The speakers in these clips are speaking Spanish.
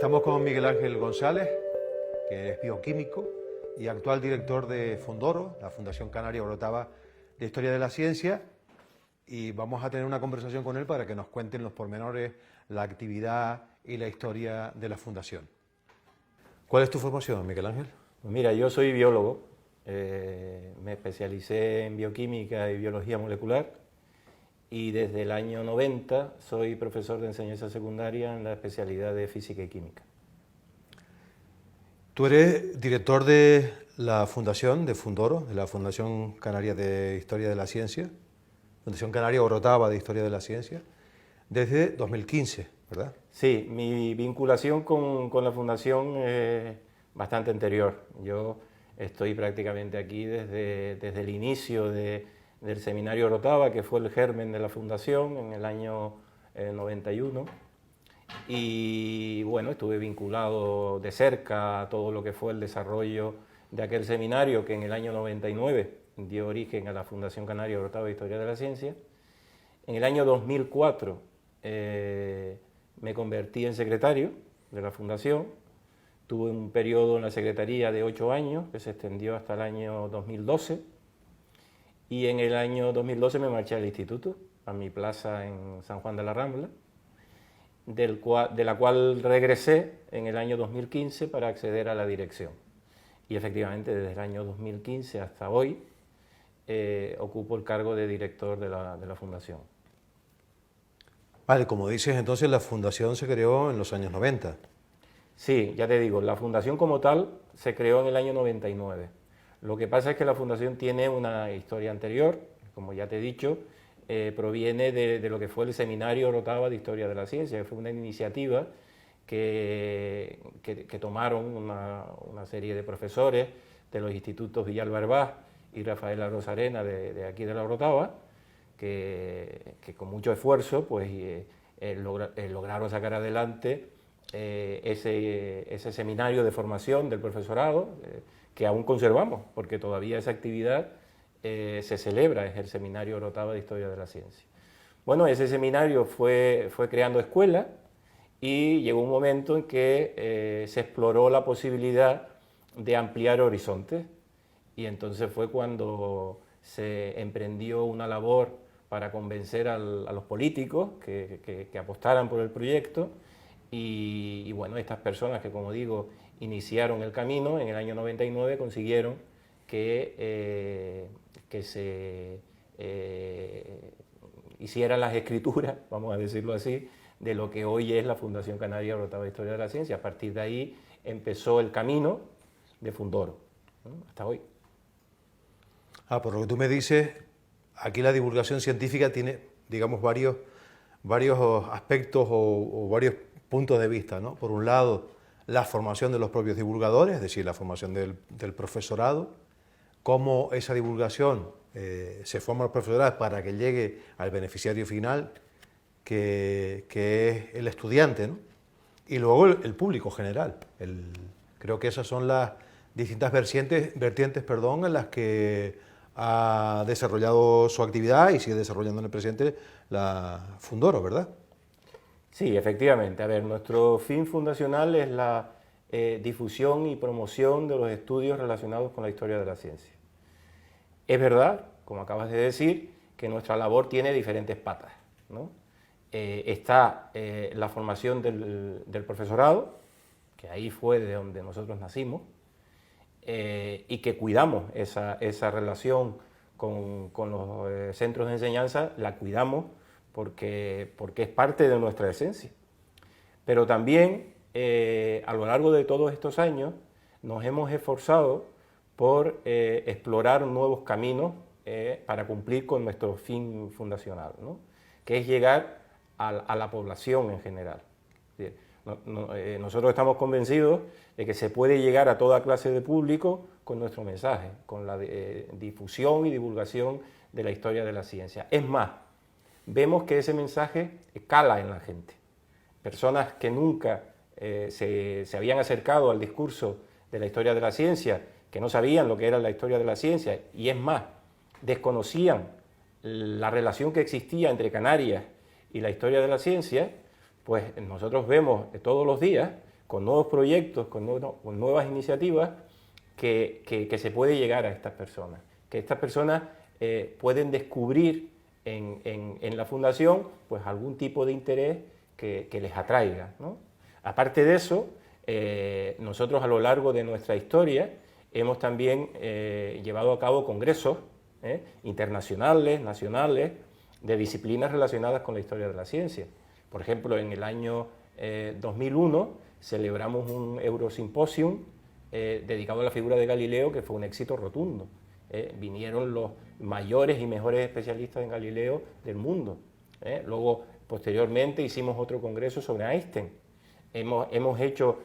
Estamos con Miguel Ángel González, que es bioquímico y actual director de Fundoro, la Fundación Canaria Orotava de Historia de la Ciencia, y vamos a tener una conversación con él para que nos cuenten los pormenores, la actividad y la historia de la Fundación. ¿Cuál es tu formación, Miguel Ángel? Pues mira, yo soy biólogo, me especialicé en bioquímica y biología molecular y desde el año 90 soy profesor de enseñanza secundaria en la especialidad de física y química. Tú eres director de la Fundación, de Fundoro, de la Fundación Canaria de Historia de la Ciencia, Fundación Canaria Orotava de Historia de la Ciencia, desde 2015, ¿verdad? Sí, mi vinculación con la Fundación es bastante anterior. Yo estoy prácticamente aquí desde el inicio del Seminario Orotava, que fue el germen de la Fundación en el año 91. Y bueno, estuve vinculado de cerca a todo lo que fue el desarrollo de aquel seminario que en el año 99 dio origen a la Fundación Canaria Orotava de Historia de la Ciencia. En el año 2004 me convertí en secretario de la Fundación. Tuve un periodo en la Secretaría de 8 años que se extendió hasta el año 2012 y en el año 2012 me marché al instituto, a mi plaza en San Juan de la Rambla, de la cual regresé en el año 2015 para acceder a la dirección. Y efectivamente desde el año 2015 hasta hoy ocupo el cargo de director de la Fundación. Vale, como dices, entonces la Fundación se creó en los años 90. Sí, ya te digo, la Fundación como tal se creó en el año 99. Lo que pasa es que la Fundación tiene una historia anterior, como ya te he dicho, proviene de lo que fue el Seminario Orotava de Historia de la Ciencia, que fue una iniciativa que tomaron una serie de profesores de los institutos Villalba Herbaz y Rafaela Rosarena de aquí de la Orotava, que con mucho esfuerzo pues, lograron sacar adelante ese seminario de formación del profesorado, que aún conservamos, porque todavía esa actividad se celebra, es el Seminario Orotava de Historia de la Ciencia. Bueno, ese seminario fue creando escuelas y llegó un momento en que se exploró la posibilidad de ampliar horizontes, y entonces fue cuando se emprendió una labor para convencer a los políticos que apostaran por el proyecto, y bueno, estas personas que, como digo, iniciaron el camino en el año 99 consiguieron que se hicieran las escrituras, vamos a decirlo así, de lo que hoy es la Fundación Canaria Orotava de Historia de la Ciencia. A partir de ahí empezó el camino de Fundoro, ¿no? Hasta hoy. Por lo que tú me dices, aquí la divulgación científica tiene, digamos, varios aspectos o varios puntos de vista, ¿no? Por un lado, la formación de los propios divulgadores, es decir, la formación del profesorado, cómo esa divulgación se forma los profesorados para que llegue al beneficiario final, que es el estudiante, ¿no? Y luego el público general. Creo que esas son las distintas vertientes, en las que ha desarrollado su actividad y sigue desarrollando en el presente la Fundoro, ¿verdad? Sí, efectivamente. A ver, nuestro fin fundacional es la difusión y promoción de los estudios relacionados con la historia de la ciencia. Es verdad, como acabas de decir, que nuestra labor tiene diferentes patas, ¿no? Está la formación del profesorado, que ahí fue de donde nosotros nacimos, y que cuidamos esa relación con los centros de enseñanza, la cuidamos porque es parte de nuestra esencia. Pero también, a lo largo de todos estos años, nos hemos esforzado por explorar nuevos caminos para cumplir con nuestro fin fundacional, ¿no? Que es llegar a la población en general. Nosotros estamos convencidos de que se puede llegar a toda clase de público con nuestro mensaje, con la difusión y divulgación de la historia de la ciencia. Es más, vemos que ese mensaje cala en la gente. Personas que nunca se habían acercado al discurso de la historia de la ciencia, que no sabían lo que era la historia de la ciencia, y es más, desconocían la relación que existía entre Canarias y la historia de la ciencia, pues nosotros vemos todos los días con nuevos proyectos, con nuevas iniciativas, que se puede llegar a estas personas, que estas personas pueden descubrir en la fundación pues algún tipo de interés que les atraiga, ¿no? Aparte de eso, nosotros a lo largo de nuestra historia hemos también llevado a cabo congresos internacionales, nacionales, de disciplinas relacionadas con la historia de la ciencia. Por ejemplo, en el año 2001 celebramos un Eurosimposium dedicado a la figura de Galileo, que fue un éxito rotundo. Vinieron los mayores y mejores especialistas en Galileo del mundo. Luego, posteriormente, hicimos otro congreso sobre Einstein. Hemos hecho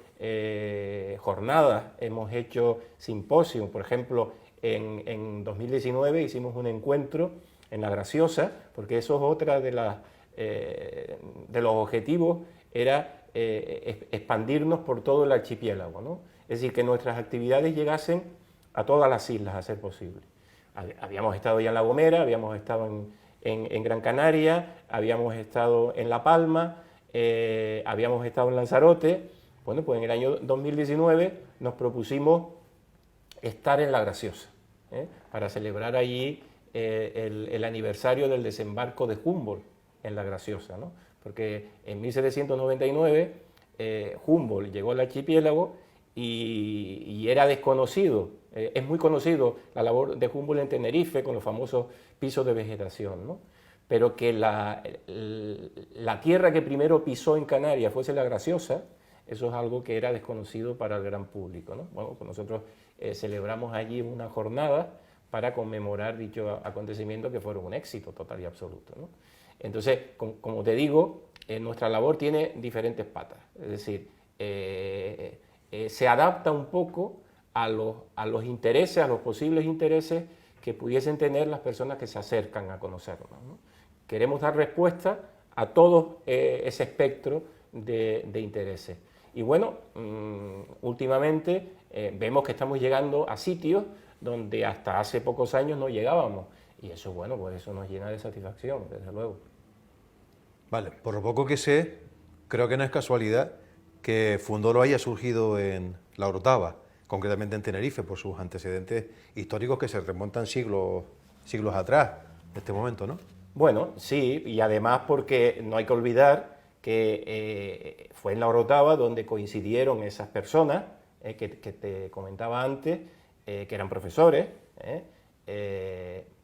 jornadas, hemos hecho simposios. Por ejemplo, en 2019 hicimos un encuentro en La Graciosa, porque eso es otra de los objetivos, era expandirnos por todo el archipiélago, ¿no? Es decir, que nuestras actividades llegasen a todas las islas, a ser posible. Habíamos estado ya en La Gomera, habíamos estado en Gran Canaria, habíamos estado en La Palma, habíamos estado en Lanzarote. Bueno, pues en el año 2019 nos propusimos estar en La Graciosa, para celebrar allí el aniversario del desembarco de Humboldt en La Graciosa, ¿no? Porque en 1799 Humboldt llegó al archipiélago y era desconocido. Es muy conocido la labor de Humboldt en Tenerife con los famosos pisos de vegetación, ¿no? Pero que la tierra que primero pisó en Canarias fuese La Graciosa, eso es algo que era desconocido para el gran público, ¿no? Bueno, pues nosotros celebramos allí una jornada para conmemorar dicho acontecimiento, que fueron un éxito total y absoluto, ¿no? Entonces, como te digo, nuestra labor tiene diferentes patas, es decir, se adapta un poco a los intereses, a los posibles intereses que pudiesen tener las personas que se acercan a conocernos, ¿no? Queremos dar respuesta a todo ese espectro de intereses. Y bueno, últimamente vemos que estamos llegando a sitios donde hasta hace pocos años no llegábamos. Y eso, bueno, pues eso nos llena de satisfacción, desde luego. Vale, por lo poco que sé, creo que no es casualidad que Fundolo haya surgido en La Orotava, concretamente en Tenerife, por sus antecedentes históricos que se remontan siglos atrás, en este momento, ¿no? Bueno, sí, y además porque no hay que olvidar que fue en La Orotava donde coincidieron esas personas que te comentaba antes, que eran profesores,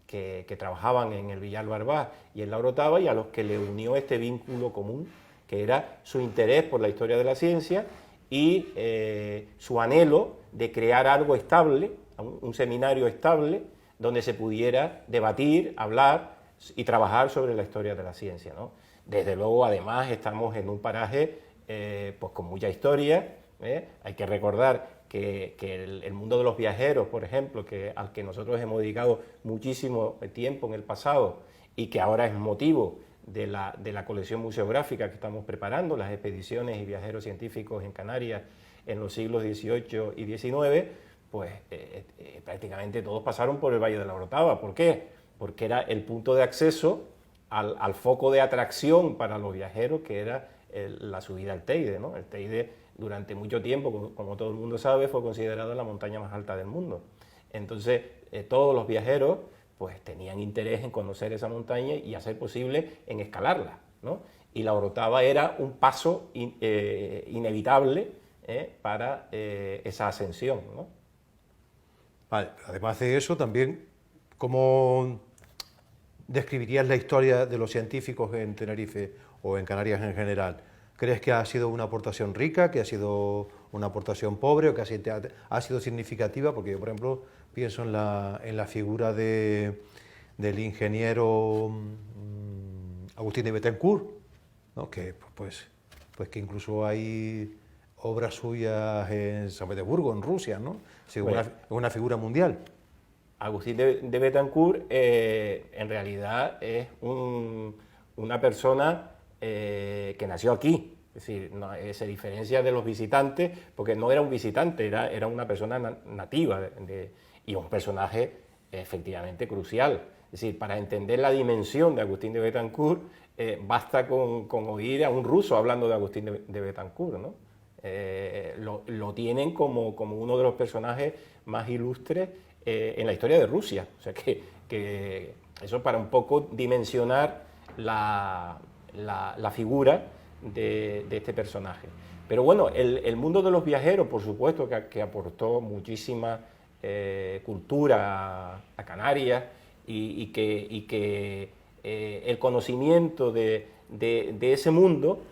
que trabajaban en el Villar Barbás y en La Orotava, y a los que le unió este vínculo común, que era su interés por la historia de la ciencia y su anhelo de crear algo estable, un seminario estable, donde se pudiera debatir, hablar y trabajar sobre la historia de la ciencia, ¿no? Desde luego, además, estamos en un paraje pues con mucha historia. Hay que recordar que el mundo de los viajeros, por ejemplo, al que nosotros hemos dedicado muchísimo tiempo en el pasado y que ahora es motivo de la colección museográfica que estamos preparando, las expediciones y viajeros científicos en Canarias en los siglos XVIII y XIX, pues prácticamente todos pasaron por el Valle de la Orotava. ¿Por qué? Porque era el punto de acceso al foco de atracción para los viajeros, que era la subida al Teide, ¿no? El Teide, durante mucho tiempo, como todo el mundo sabe, fue considerada la montaña más alta del mundo. Entonces, todos los viajeros pues tenían interés en conocer esa montaña y hacer posible en escalarla, ¿no? Y La Orotava era un paso inevitable para esa ascensión, ¿no? Vale, además de eso, también, ¿cómo describirías la historia de los científicos en Tenerife o en Canarias en general? ¿Crees que ha sido una aportación rica, que ha sido una aportación pobre o que ha sido significativa? Porque yo, por ejemplo, pienso en la figura del ingeniero Agustín de Betancourt, ¿no? Que, pues que incluso hay obras suyas en San Petersburgo, en Rusia, ¿no? Sí, bueno, una figura mundial. Agustín de Betancourt en realidad es una persona que nació aquí, es decir, se diferencia de los visitantes porque no era un visitante, era una persona nativa y un personaje efectivamente crucial. Es decir, para entender la dimensión de Agustín de Betancourt basta con oír a un ruso hablando de Agustín de Betancourt, ¿no? lo tienen como uno de los personajes más ilustres en la historia de Rusia. O sea que eso para un poco dimensionar la figura de este personaje. Pero bueno, el mundo de los viajeros, por supuesto, que aportó muchísima cultura a Canarias y que el conocimiento de ese mundo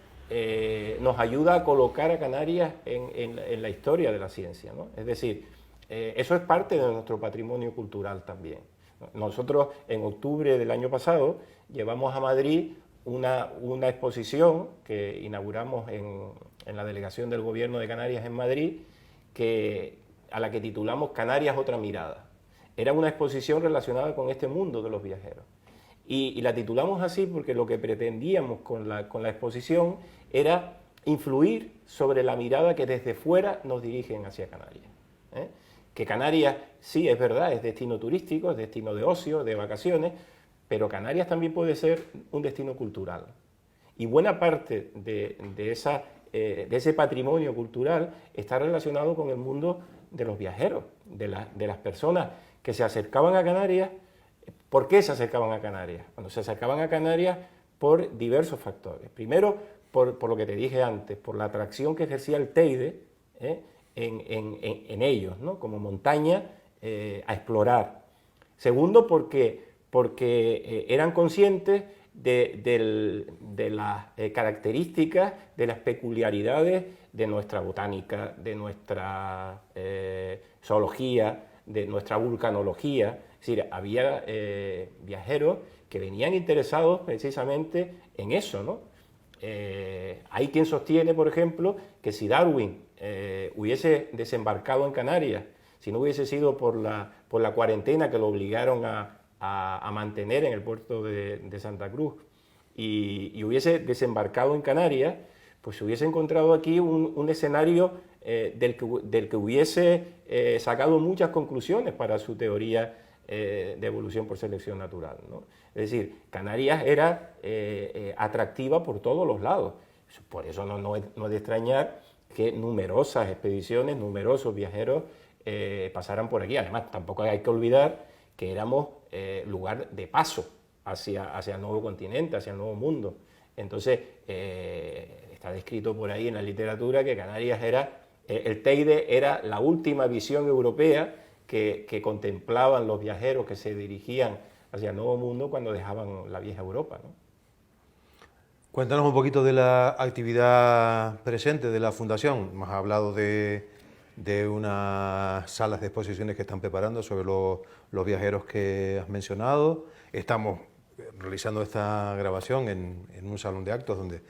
nos ayuda a colocar a Canarias en la historia de la ciencia, ¿no? Es decir, eso es parte de nuestro patrimonio cultural también. Nosotros en octubre del año pasado llevamos a Madrid una exposición que inauguramos en la delegación del Gobierno de Canarias en Madrid, a la que titulamos Canarias, otra mirada. Era una exposición relacionada con este mundo de los viajeros. Y la titulamos así porque lo que pretendíamos con la exposición era influir sobre la mirada que desde fuera nos dirigen hacia Canarias. Que Canarias, sí, es verdad, es destino turístico, es destino de ocio, de vacaciones, pero Canarias también puede ser un destino cultural. Y buena parte de ese patrimonio cultural está relacionado con el mundo de los viajeros, de las personas que se acercaban a Canarias. ¿Por qué se acercaban a Canarias? Bueno, se acercaban a Canarias por diversos factores. Primero, por lo que te dije antes, por la atracción que ejercía el Teide en ellos, ¿no? Como montaña a explorar. Segundo, porque eran conscientes de las características, de las peculiaridades de nuestra botánica, de nuestra zoología, de nuestra vulcanología. Es decir, había viajeros que venían interesados precisamente en eso, ¿no? Hay quien sostiene, por ejemplo, que si Darwin hubiese desembarcado en Canarias, si no hubiese sido por la cuarentena que lo obligaron a mantener en el puerto de Santa Cruz y hubiese desembarcado en Canarias, pues se hubiese encontrado aquí un escenario del que hubiese sacado muchas conclusiones para su teoría de evolución por selección natural, ¿no? Es decir, Canarias era atractiva por todos los lados. Por eso no es de extrañar que numerosas expediciones, numerosos viajeros pasaran por aquí. Además, tampoco hay que olvidar que éramos lugar de paso hacia el nuevo continente, hacia el nuevo mundo. Entonces, está descrito por ahí en la literatura que Canarias el Teide era la última visión europea que contemplaban los viajeros que se dirigían hacia el nuevo mundo cuando dejaban la vieja Europa, ¿no? Cuéntanos un poquito de la actividad presente de la Fundación. Nos has hablado de unas salas de exposiciones que están preparando sobre los viajeros que has mencionado. Estamos realizando esta grabación en un salón de actos donde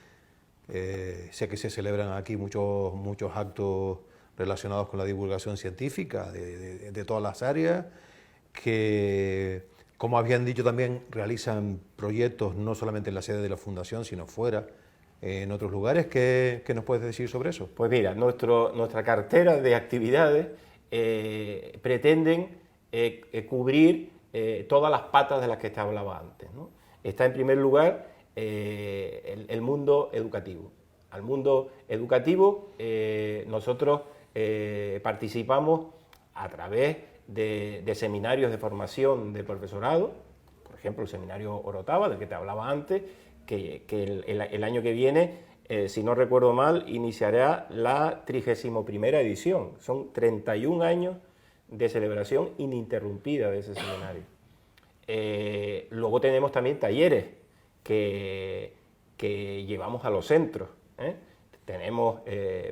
sé que se celebran aquí muchos actos relacionados con la divulgación científica de todas las áreas, que, como habían dicho, también realizan proyectos no solamente en la sede de la Fundación, sino fuera, en otros lugares. ¿Qué nos puedes decir sobre eso? Pues mira, nuestra cartera de actividades pretenden cubrir todas las patas de las que te hablaba antes, ¿no? Está en primer lugar el mundo educativo. Al mundo educativo nosotros participamos a través de seminarios de formación de profesorado, por ejemplo el seminario Orotava, del que te hablaba antes, que el año que viene, si no recuerdo mal, iniciará la 31ª edición. Son 31 años de celebración ininterrumpida de ese seminario. Luego tenemos también talleres que llevamos a los centros, ¿eh? Tenemos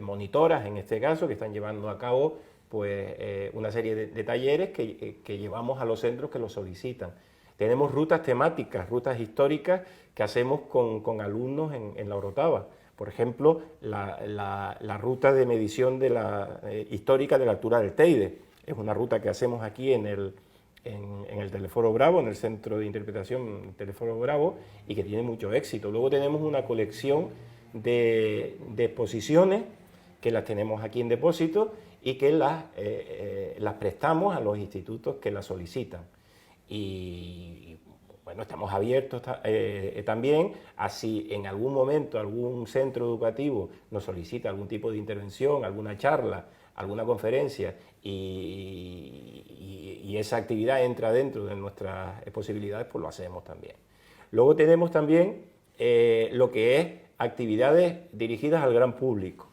monitoras, en este caso, que están llevando a cabo pues, una serie de talleres que llevamos a los centros que los solicitan. Tenemos rutas temáticas, rutas históricas que hacemos con alumnos en la Orotava. Por ejemplo, la ruta de medición histórica de la altura del Teide. Es una ruta que hacemos aquí en el Teleforo Bravo, en el Centro de Interpretación Teleforo Bravo, y que tiene mucho éxito. Luego tenemos una colección de exposiciones que las tenemos aquí en depósito y que las prestamos a los institutos que las solicitan. Y Bueno, estamos abiertos también a si en algún momento algún centro educativo nos solicita algún tipo de intervención, alguna charla, alguna conferencia y esa actividad entra dentro de nuestras posibilidades, pues lo hacemos también. Luego tenemos también lo que es actividades dirigidas al gran público,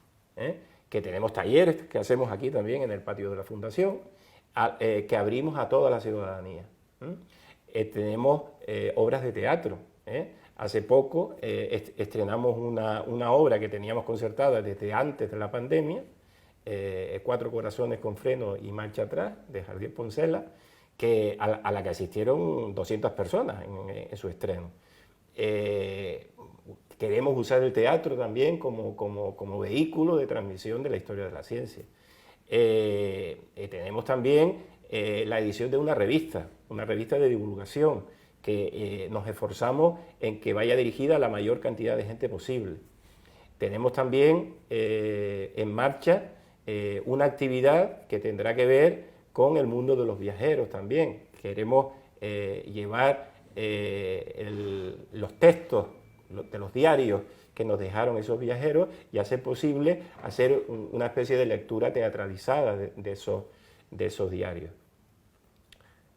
que tenemos talleres que hacemos aquí también en el patio de la Fundación, que abrimos a toda la ciudadanía. Tenemos obras de teatro. Hace poco estrenamos una obra que teníamos concertada desde antes de la pandemia, Cuatro corazones con freno y marcha atrás, de Javier Poncela, a la que asistieron 200 personas en su estreno. Queremos usar el teatro también como vehículo de transmisión de la historia de la ciencia. Tenemos también la edición de una revista de divulgación, que nos esforzamos en que vaya dirigida a la mayor cantidad de gente posible. Tenemos también en marcha una actividad que tendrá que ver con el mundo de los viajeros también. Queremos llevar los textos de los diarios que nos dejaron esos viajeros y hacer posible hacer una especie de lectura teatralizada de esos diarios.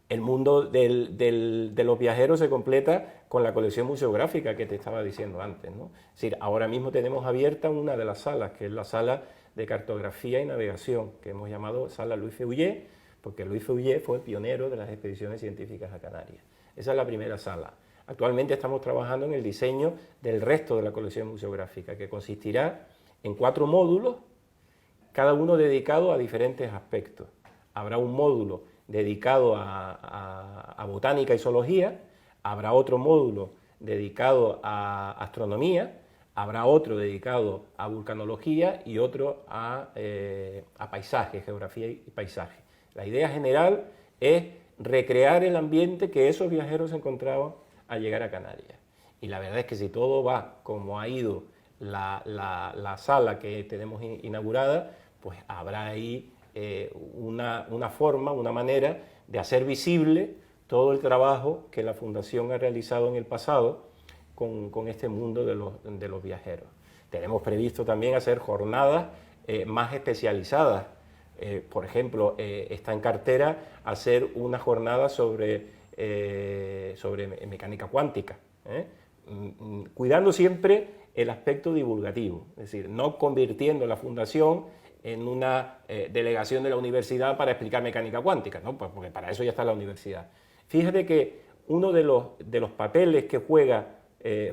El mundo de los viajeros se completa con la colección museográfica que te estaba diciendo antes, ¿no? Es decir, ahora mismo tenemos abierta una de las salas, que es la sala de cartografía y navegación, que hemos llamado Sala Louis Feuillet, porque Louis Feuillet fue el pionero de las expediciones científicas a Canarias. Esa es la primera sala. Actualmente estamos trabajando en el diseño del resto de la colección museográfica, que consistirá en 4 módulos, cada uno dedicado a diferentes aspectos. Habrá un módulo dedicado a botánica y zoología, habrá otro módulo dedicado a astronomía, habrá otro dedicado a vulcanología y otro a paisaje, geografía y paisaje. La idea general es recrear el ambiente que esos viajeros encontraban al llegar a Canarias. Y la verdad es que si todo va como ha ido la sala que tenemos inaugurada, pues habrá ahí una forma, una manera de hacer visible todo el trabajo que la Fundación ha realizado en el pasado con este mundo de los viajeros. Tenemos previsto también hacer jornadas más especializadas. Por ejemplo, está en cartera hacer una jornada sobre mecánica cuántica, cuidando siempre el aspecto divulgativo, es decir, no convirtiendo la Fundación en una delegación de la universidad para explicar mecánica cuántica, ¿no? Pues porque para eso ya está la universidad. Fíjate que uno de los papeles que juega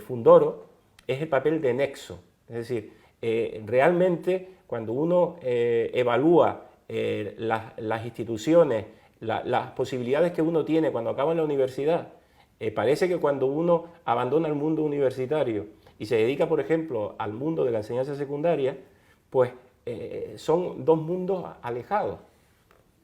Fundoro es el papel de nexo, es decir, realmente cuando uno evalúa las instituciones, las posibilidades que uno tiene cuando acaba en la universidad, parece que cuando uno abandona el mundo universitario y se dedica, por ejemplo, al mundo de la enseñanza secundaria, pues son dos mundos alejados.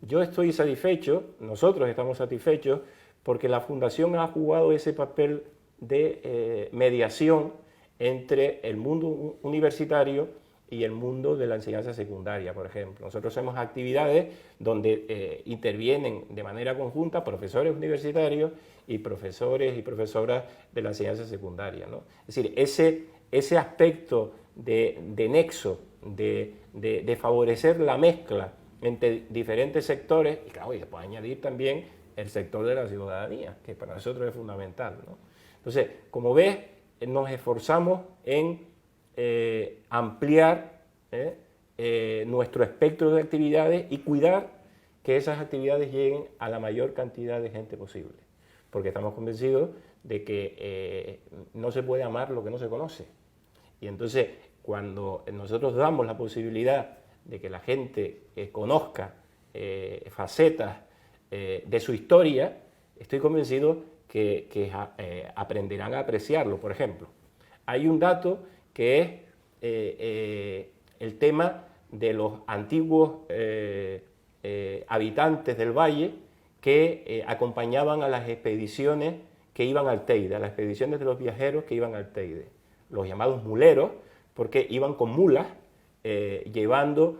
Yo estoy satisfecho, nosotros estamos satisfechos, porque la Fundación ha jugado ese papel de mediación entre el mundo universitario y el mundo de la enseñanza secundaria, por ejemplo. Nosotros hacemos actividades donde intervienen de manera conjunta profesores universitarios y profesores y profesoras de la enseñanza secundaria, ¿no? Es decir, ese aspecto de nexo, de favorecer la mezcla entre diferentes sectores, y claro, y se puede añadir también el sector de la ciudadanía, que para nosotros es fundamental, ¿no? Entonces, como ves, nos esforzamos en ampliar nuestro espectro de actividades y cuidar que esas actividades lleguen a la mayor cantidad de gente posible, porque estamos convencidos de que no se puede amar lo que no se conoce. Y entonces, cuando nosotros damos la posibilidad de que la gente conozca facetas de su historia, estoy convencido que aprenderán a apreciarlo. Por ejemplo, hay un dato que es el tema de los antiguos habitantes del valle que acompañaban a las expediciones que iban al Teide, a las expediciones de los viajeros que iban al Teide, los llamados muleros, porque iban con mulas llevando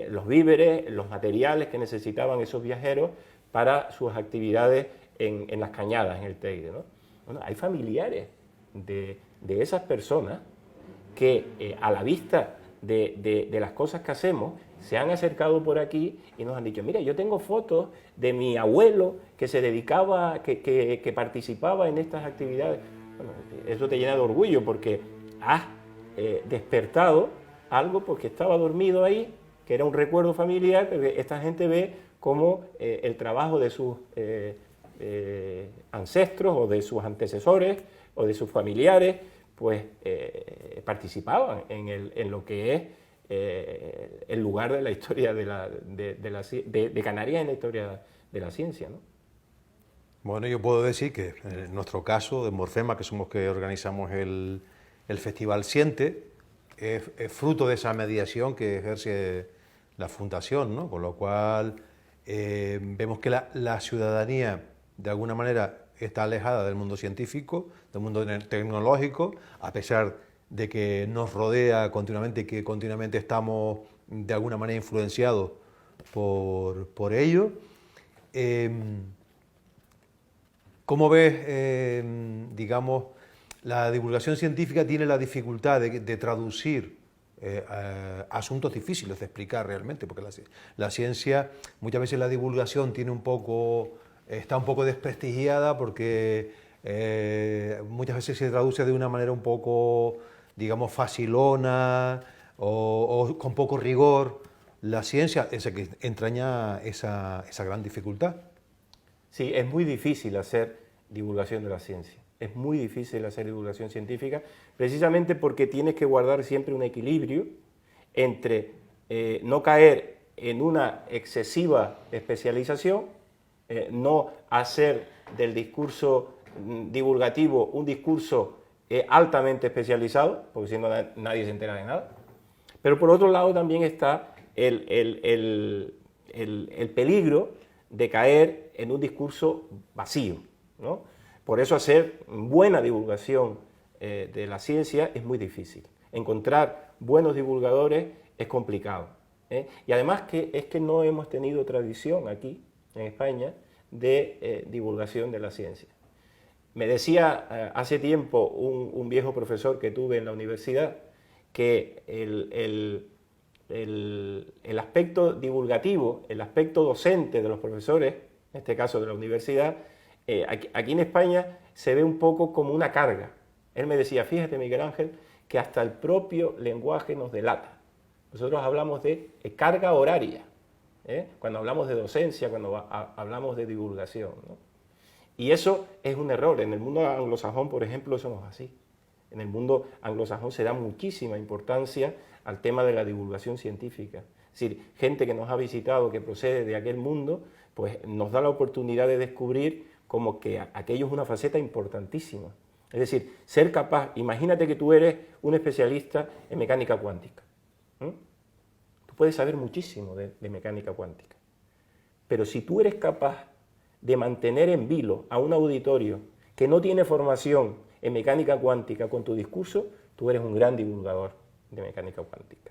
los víveres, los materiales que necesitaban esos viajeros para sus actividades en las cañadas, en el Teide, ¿no? Bueno, hay familiares de esas personas que a la vista de las cosas que hacemos se han acercado por aquí y nos han dicho, mira, yo tengo fotos de mi abuelo que se dedicaba, que participaba en estas actividades. Bueno, eso te llena de orgullo porque has despertado algo porque estaba dormido ahí, que era un recuerdo familiar, pero esta gente ve cómo el trabajo de sus ancestros o de sus antecesores o de sus familiares pues participaban en lo que es el lugar de la historia de Canarias en la historia de la ciencia, ¿no? Bueno, yo puedo decir que en nuestro caso, de Morfema, que somos que organizamos el Festival Siente, es fruto de esa mediación que ejerce la Fundación, ¿no? Con lo cual vemos que la ciudadanía, de alguna manera, está alejada del mundo científico, del mundo tecnológico, a pesar de que nos rodea continuamente y que continuamente estamos de alguna manera influenciados por ello. ¿Cómo ves, digamos, la divulgación científica tiene la dificultad de traducir asuntos difíciles de explicar realmente? Porque la ciencia, muchas veces la divulgación está un poco desprestigiada porque muchas veces se traduce de una manera un poco, digamos, facilona o con poco rigor. La ciencia es la que entraña esa gran dificultad. Sí, es muy difícil hacer divulgación de la ciencia. Es muy difícil hacer divulgación científica, precisamente porque tienes que guardar siempre un equilibrio entre no caer en una excesiva especialización, no hacer del discurso divulgativo un discurso altamente especializado, porque si no nadie se entera de nada. Pero por otro lado también está el peligro de caer en un discurso vacío, ¿no? Por eso hacer buena divulgación de la ciencia es muy difícil. Encontrar buenos divulgadores es complicado, ¿eh? Y además que no hemos tenido tradición aquí, en España, de divulgación de la ciencia. Me decía hace tiempo un viejo profesor que tuve en la universidad que el aspecto divulgativo, el aspecto docente de los profesores, en este caso de la universidad, aquí en España se ve un poco como una carga. Él me decía, fíjate Miguel Ángel, que hasta el propio lenguaje nos delata. Nosotros hablamos de carga horaria, cuando hablamos de docencia, cuando hablamos de divulgación, ¿no? Y eso es un error. En el mundo anglosajón, por ejemplo, eso no es así. En el mundo anglosajón se da muchísima importancia al tema de la divulgación científica. Es decir, gente que nos ha visitado, que procede de aquel mundo, pues nos da la oportunidad de descubrir como que aquello es una faceta importantísima. Es decir, ser capaz, imagínate que tú eres un especialista en mecánica cuántica. Tú puedes saber muchísimo de mecánica cuántica, pero si tú eres capaz de mantener en vilo a un auditorio que no tiene formación en mecánica cuántica con tu discurso, tú eres un gran divulgador de mecánica cuántica.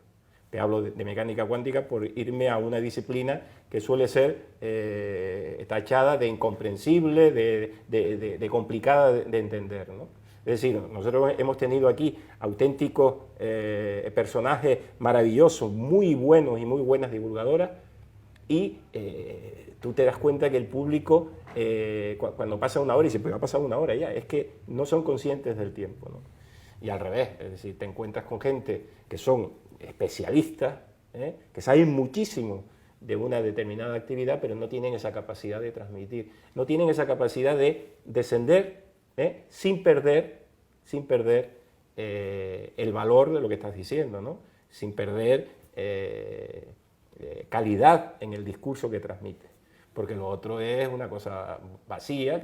Te hablo de mecánica cuántica por irme a una disciplina que suele ser tachada de incomprensible, de complicada de entender, ¿no? Es decir, nosotros hemos tenido aquí auténticos personajes maravillosos, muy buenos y muy buenas divulgadoras, y tú te das cuenta que el público, cuando pasa una hora, y dice, pues va a pasar una hora ya, es que no son conscientes del tiempo, ¿no? Y al revés, es decir, te encuentras con gente que son especialistas, que saben muchísimo de una determinada actividad, pero no tienen esa capacidad de transmitir, no tienen esa capacidad de descender sin perder el valor de lo que estás diciendo, ¿no? Sin perder calidad en el discurso que transmite, porque lo otro es una cosa vacía,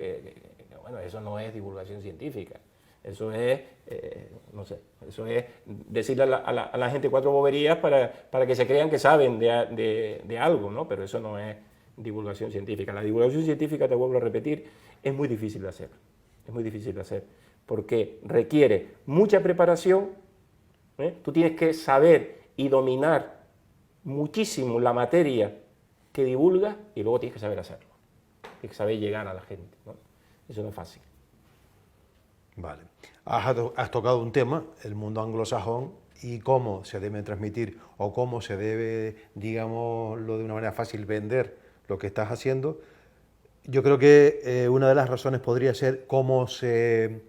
bueno, eso no es divulgación científica, eso es, no sé, eso es decirle a la gente cuatro boberías para que se crean que saben de algo, ¿no? Pero eso no es divulgación científica. La divulgación científica, te vuelvo a repetir, es muy difícil de hacer, porque requiere mucha preparación, tú tienes que saber y dominar muchísimo la materia que divulgas y luego tienes que saber hacerlo, tienes que saber llegar a la gente, ¿no? Eso no es fácil. Vale. Has tocado un tema, el mundo anglosajón, y cómo se debe transmitir o cómo se debe, digámoslo de una manera fácil, vender lo que estás haciendo. Yo creo que una de las razones podría ser cómo se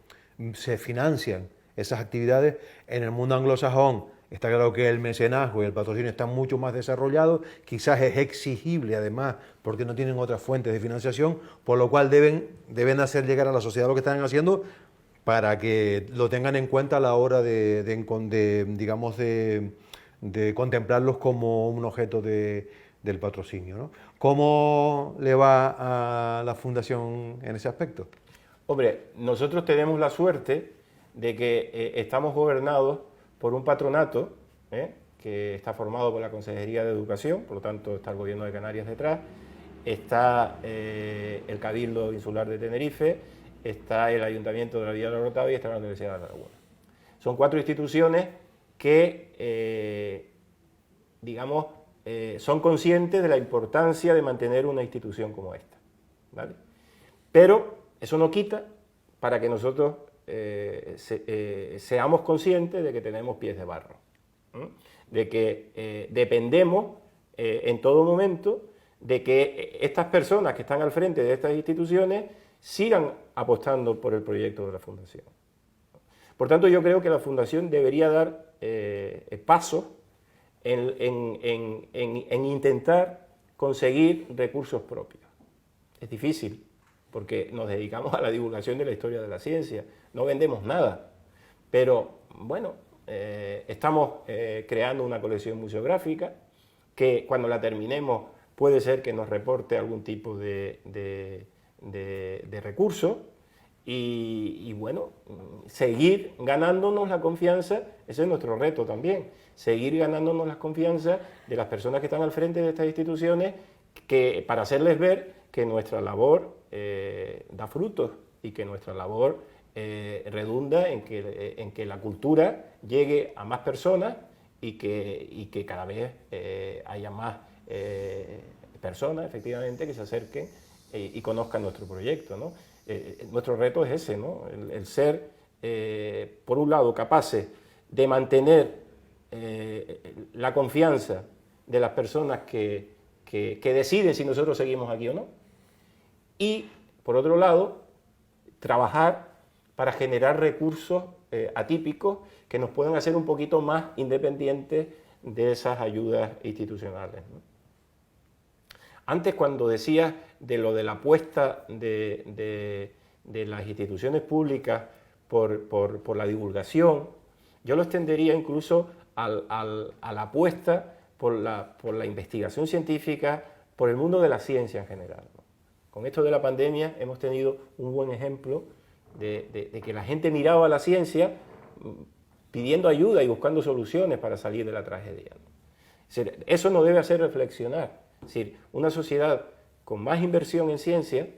financian esas actividades. En el mundo anglosajón está claro que el mecenazgo y el patrocinio están mucho más desarrollados, quizás es exigible además porque no tienen otras fuentes de financiación, por lo cual deben hacer llegar a la sociedad lo que están haciendo para que lo tengan en cuenta a la hora digamos, de contemplarlos como un objeto del patrocinio, ¿no? ¿Cómo le va a la Fundación en ese aspecto? Hombre, nosotros tenemos la suerte de que estamos gobernados por un patronato que está formado por la Consejería de Educación, por lo tanto está el Gobierno de Canarias detrás, está el Cabildo Insular de Tenerife, está el Ayuntamiento de la Villa de la Orotava y está la Universidad de La Laguna. Son 4 instituciones que, digamos, son conscientes de la importancia de mantener una institución como esta, ¿vale? Pero eso no quita para que nosotros seamos conscientes de que tenemos pies de barro, de que dependemos en todo momento de que estas personas que están al frente de estas instituciones sigan apostando por el proyecto de la Fundación. Por tanto, yo creo que la Fundación debería dar pasos en intentar conseguir recursos propios. Es difícil, porque nos dedicamos a la divulgación de la historia de la ciencia, no vendemos nada, pero bueno, estamos creando una colección museográfica que cuando la terminemos puede ser que nos reporte algún tipo de recursos y bueno, seguir ganándonos la confianza, ese es nuestro reto también, seguir ganándonos la confianza de las personas que están al frente de estas instituciones para hacerles ver que nuestra labor da frutos y que nuestra labor redunda en que la cultura llegue a más personas y que cada vez haya más personas, efectivamente, que se acerquen y conozcan nuestro proyecto, ¿no? Nuestro reto es ese, ¿no? El ser, por un lado, capaces de mantener la confianza de las personas que deciden si nosotros seguimos aquí o no, y, por otro lado, trabajar para generar recursos atípicos que nos puedan hacer un poquito más independientes de esas ayudas institucionales, ¿no? Antes, cuando decías de lo de la apuesta de las instituciones públicas por la divulgación, yo lo extendería incluso a la apuesta por la investigación científica, por el mundo de la ciencia en general, ¿no? Con esto de la pandemia hemos tenido un buen ejemplo de que la gente miraba a la ciencia pidiendo ayuda y buscando soluciones para salir de la tragedia, ¿no? Es decir, eso nos debe hacer reflexionar. Es decir, una sociedad con más inversión en ciencia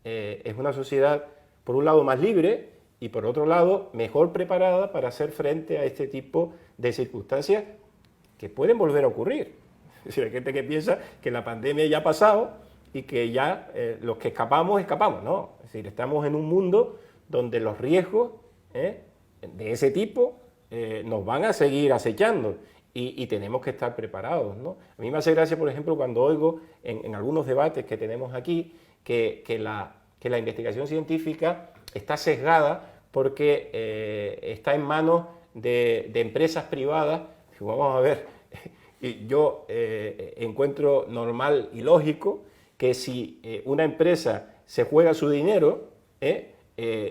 es una sociedad, por un lado, más libre y, por otro lado, mejor preparada para hacer frente a este tipo de circunstancias que pueden volver a ocurrir. Es decir, hay gente que piensa que la pandemia ya ha pasado y que ya los que escapamos. No, es decir, estamos en un mundo donde los riesgos de ese tipo nos van a seguir acechando. Y tenemos que estar preparados, ¿no? A mí me hace gracia, por ejemplo, cuando oigo en algunos debates que tenemos aquí que la investigación científica está sesgada porque está en manos de empresas privadas. Vamos a ver, yo encuentro normal y lógico que si una empresa se juega su dinero,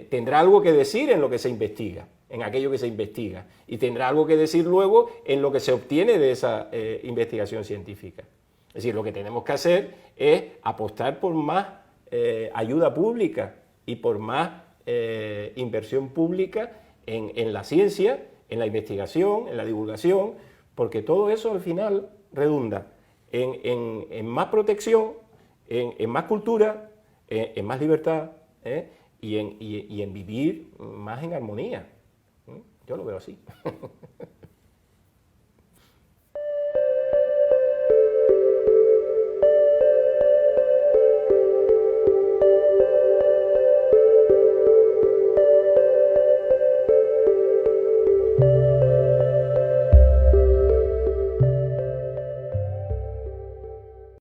tendrá algo que decir en lo que se investiga, en aquello que se investiga, y tendrá algo que decir luego en lo que se obtiene de esa investigación científica. Es decir, lo que tenemos que hacer es apostar por más ayuda pública y por más inversión pública en la ciencia, en la investigación, en la divulgación, porque todo eso al final redunda en más protección, en más cultura, en más libertad, y en vivir más en armonía. Yo lo veo así.